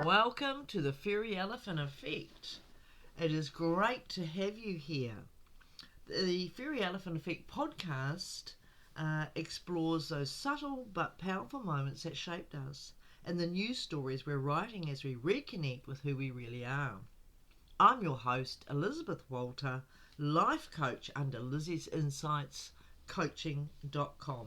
welcome to the Fairy Elephant Effect. It is great to have you here. The Fairy Elephant Effect podcast explores those subtle but powerful moments that shaped us and the news stories we're writing as we reconnect with who we really are. I'm your host, Elizabeth Walter, life coach under Lizzie's Insights Coaching.com,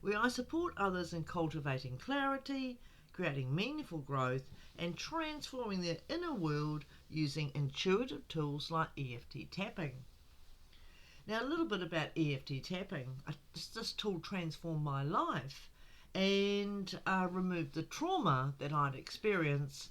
where I support others in cultivating clarity, creating meaningful growth, and transforming their inner world using intuitive tools like EFT tapping. Now, a little bit about EFT tapping. This tool transformed my life and removed the trauma that I'd experienced,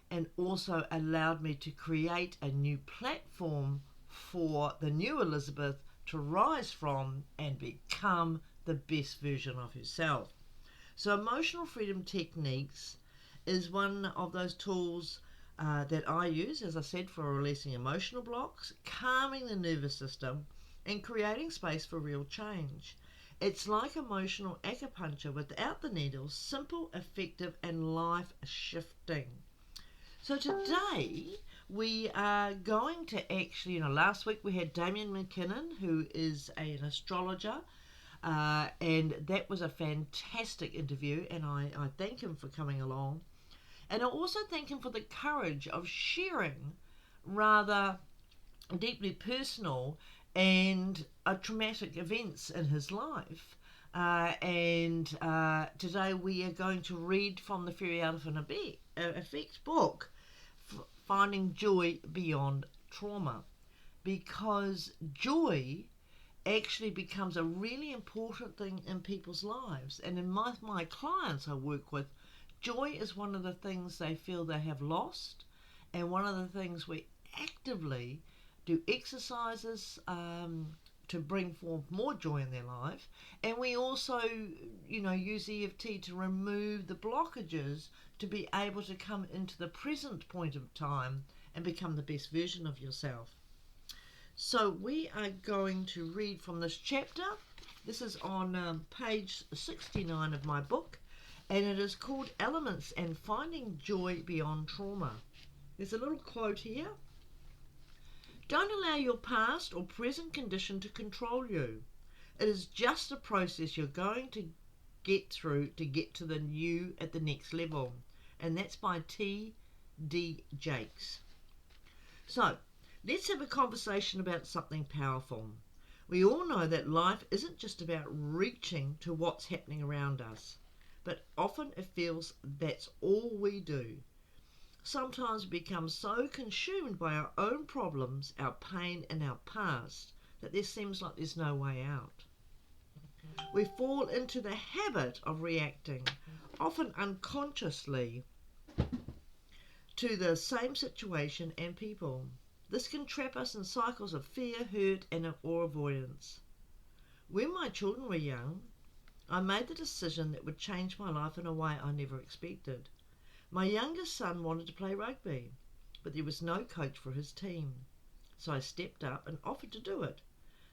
and also allowed me to create a new platform for the new Elizabeth to rise from and become the best version of herself. So emotional freedom techniques is one of those tools that I use, as I said, for releasing emotional blocks, calming the nervous system, and creating space for real change. It's like emotional acupuncture without the needles, simple, effective, and life-shifting. So today we are going to actually, last week we had Damien McKinnon, who is an astrologer, and that was a fantastic interview, and I thank him for coming along. And I also thank him for the courage of sharing rather deeply personal and traumatic events in his life. And today we are going to read from the Fairy Elephant Effect book, Finding Joy Beyond Trauma, because joy actually becomes a really important thing in people's lives. And in my clients I work with, joy is one of the things they feel they have lost, and one of the things we actively do exercises to bring forth more joy in their life. And we also, use EFT to remove the blockages to be able to come into the present point of time and become the best version of yourself. So we are going to read from this chapter. This is on page 69 of my book, and it is called Elements and Finding Joy Beyond Trauma. There's a little quote here. Don't allow your past or present condition to control you. It is just a process you're going to get through to get to the new at the next level. And that's by T.D. Jakes. So, let's have a conversation about something powerful. We all know that life isn't just about reaching to what's happening around us, but often it feels that's all we do. Sometimes we become so consumed by our own problems, our pain, and our past that there seems like there's no way out. We fall into the habit of reacting, often unconsciously, to the same situation and people. This can trap us in cycles of fear, hurt, or avoidance. When my children were young, I made the decision that would change my life in a way I never expected. My youngest son wanted to play rugby, but there was no coach for his team. So I stepped up and offered to do it.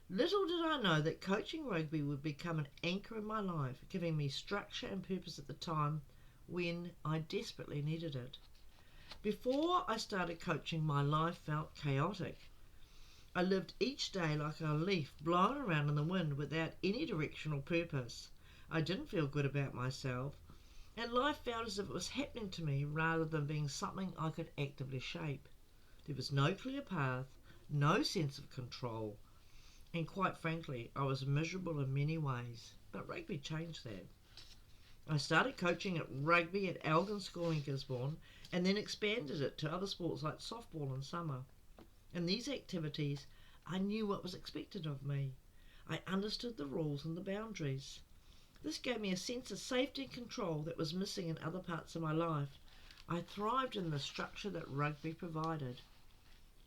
Little did I know that coaching rugby would become an anchor in my life, giving me structure and purpose at the time when I desperately needed it. Before I started coaching, my life felt chaotic. I lived each day like a leaf blown around in the wind without any directional purpose. I didn't feel good about myself, and life felt as if it was happening to me rather than being something I could actively shape. There was no clear path, no sense of control, and quite frankly, I was miserable in many ways. But rugby changed that. I started coaching at rugby at Elgin School in Gisborne, and then expanded it to other sports like softball and summer. In these activities, I knew what was expected of me. I understood the rules and the boundaries. This gave me a sense of safety and control that was missing in other parts of my life. I thrived in the structure that rugby provided.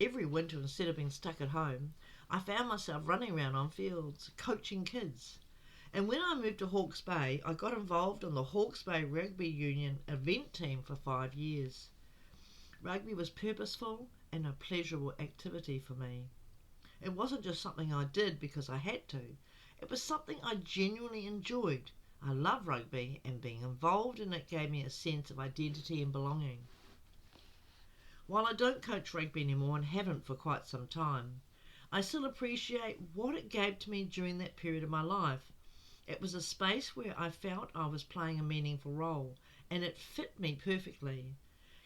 Every winter, instead of being stuck at home, I found myself running around on fields, coaching kids. And when I moved to Hawke's Bay, I got involved in the Hawke's Bay Rugby Union event team for 5 years. Rugby was purposeful and a pleasurable activity for me. It wasn't just something I did because I had to. It was something I genuinely enjoyed. I love rugby, and being involved in it gave me a sense of identity and belonging. While I don't coach rugby anymore and haven't for quite some time, I still appreciate what it gave to me during that period of my life. It was a space where I felt I was playing a meaningful role, and it fit me perfectly.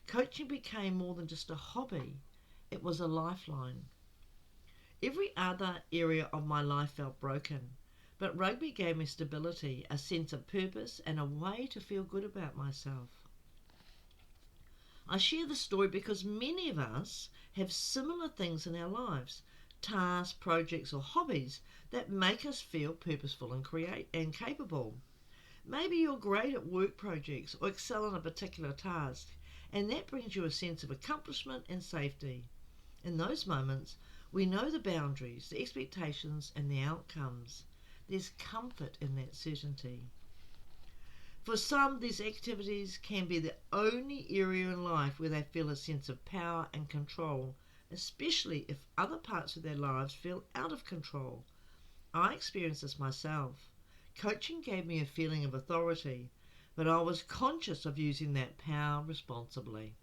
Coaching became more than just a hobby, it was a lifeline. Every other area of my life felt broken, but rugby gave me stability, a sense of purpose, and a way to feel good about myself. I share this story because many of us have similar things in our lives, tasks, projects, or hobbies that make us feel purposeful and capable. Maybe you're great at work projects or excel in a particular task, and that brings you a sense of accomplishment and safety. In those moments, we know the boundaries, the expectations, and the outcomes. There's comfort in that certainty. For some, these activities can be the only area in life where they feel a sense of power and control, especially if other parts of their lives feel out of control. I experienced this myself. Coaching gave me a feeling of authority, but I was conscious of using that power responsibly.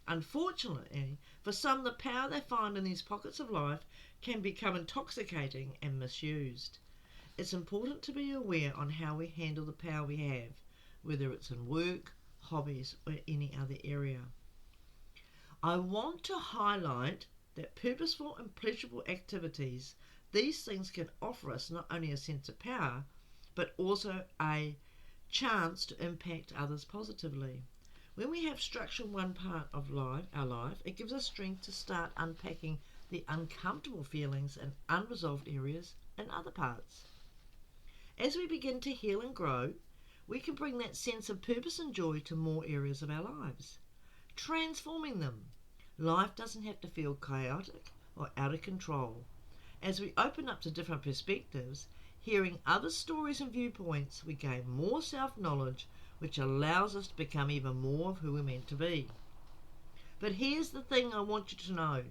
Unfortunately, for some, the power they find in these pockets of life can become intoxicating and misused. It's important to be aware on how we handle the power we have, whether it's in work, hobbies, or any other area. I want to highlight that purposeful and pleasurable activities, these things can offer us not only a sense of power, but also a chance to impact others positively. When we have structure in one part of our life, it gives us strength to start unpacking the uncomfortable feelings and unresolved areas in other parts. As we begin to heal and grow, we can bring that sense of purpose and joy to more areas of our lives, transforming them. Life doesn't have to feel chaotic or out of control. As we open up to different perspectives, hearing other stories and viewpoints, we gain more self-knowledge, which allows us to become even more of who we're meant to be. But here's the thing I want you to know.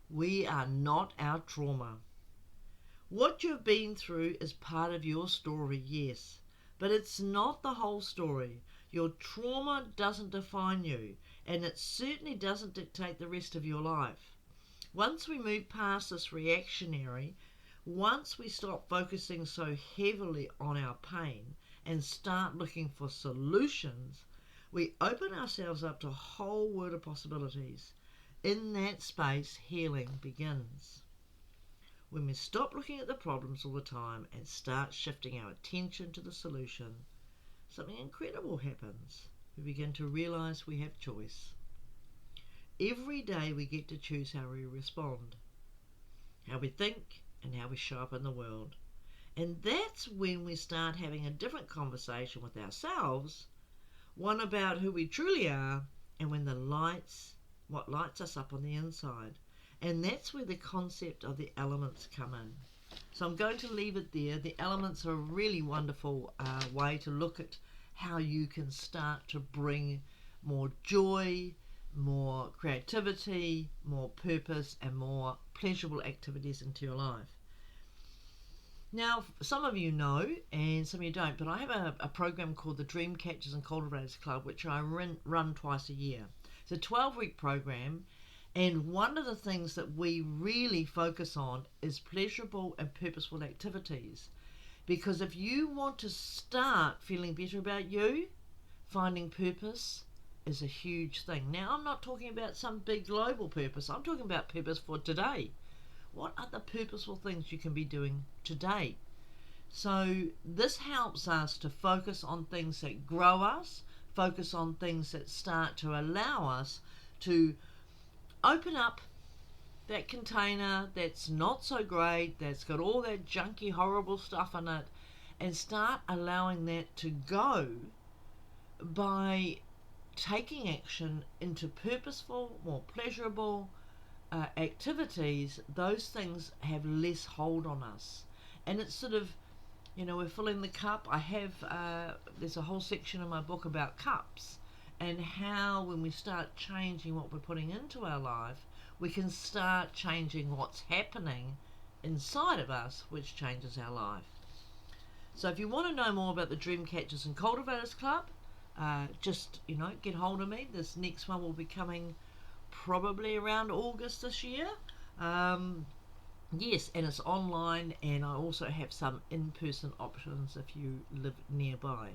We are not our trauma. What you've been through is part of your story, yes, but it's not the whole story. Your trauma doesn't define you, and it certainly doesn't dictate the rest of your life. Once we move past this reactionary, once we stop focusing so heavily on our pain and start looking for solutions, we open ourselves up to a whole world of possibilities. In that space, healing begins. When we stop looking at the problems all the time and start shifting our attention to the solution, something incredible happens. We begin to realize we have choice. Every day we get to choose how we respond, how we think, and how we show up in the world. And that's when we start having a different conversation with ourselves, one about who we truly are, and what lights us up on the inside. And that's where the concept of the elements come in. So I'm going to leave it there. The elements are a really wonderful way to look at how you can start to bring more joy, more creativity, more purpose, and more pleasurable activities into your life. Now, some of you know, and some of you don't, but I have a program called the Dream Catchers and Cultivators Club, which I run twice a year. It's a 12-week program, and one of the things that we really focus on is pleasurable and purposeful activities. Because if you want to start feeling better about you, finding purpose is a huge thing. Now, I'm not talking about some big global purpose. I'm talking about purpose for today. What are the purposeful things you can be doing today? So this helps us to focus on things that grow us, focus on things that start to allow us to open up that container that's not so great, that's got all that junky, horrible stuff in it, and start allowing that to go by taking action into purposeful, more pleasurable activities. Those things have less hold on us. And it's sort of, we're filling the cup. There's a whole section in my book about cups and how when we start changing what we're putting into our life, we can start changing what's happening inside of us, which changes our life. So if you want to know more about the Dream Catchers and Cultivators Club, just get hold of me. This next one will be coming probably around August this year. Yes, and it's online, and I also have some in-person options if you live nearby.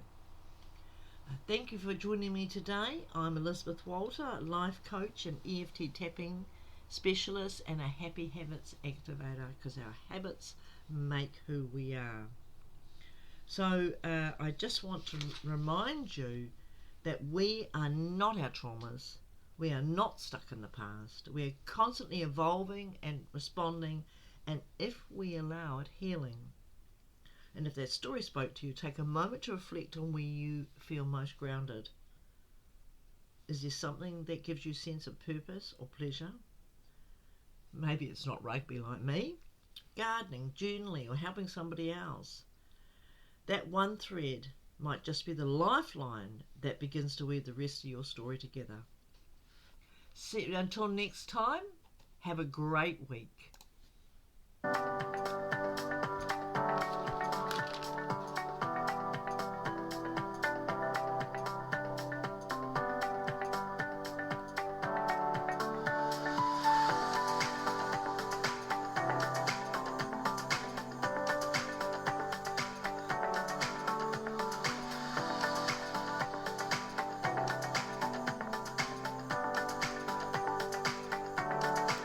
Thank you for joining me today. I'm Elizabeth Walter, life coach and EFT tapping specialist and a happy habits activator, because our habits make who we are. So I just want to remind you that we are not our traumas. We are not stuck in the past. We are constantly evolving and responding, and if we allow it, healing. And if that story spoke to you, take a moment to reflect on where you feel most grounded. Is there something that gives you a sense of purpose or pleasure? Maybe it's not rugby like me, gardening, journaling, or helping somebody else. That one thread might just be the lifeline that begins to weave the rest of your story together. Until next time, have a great week.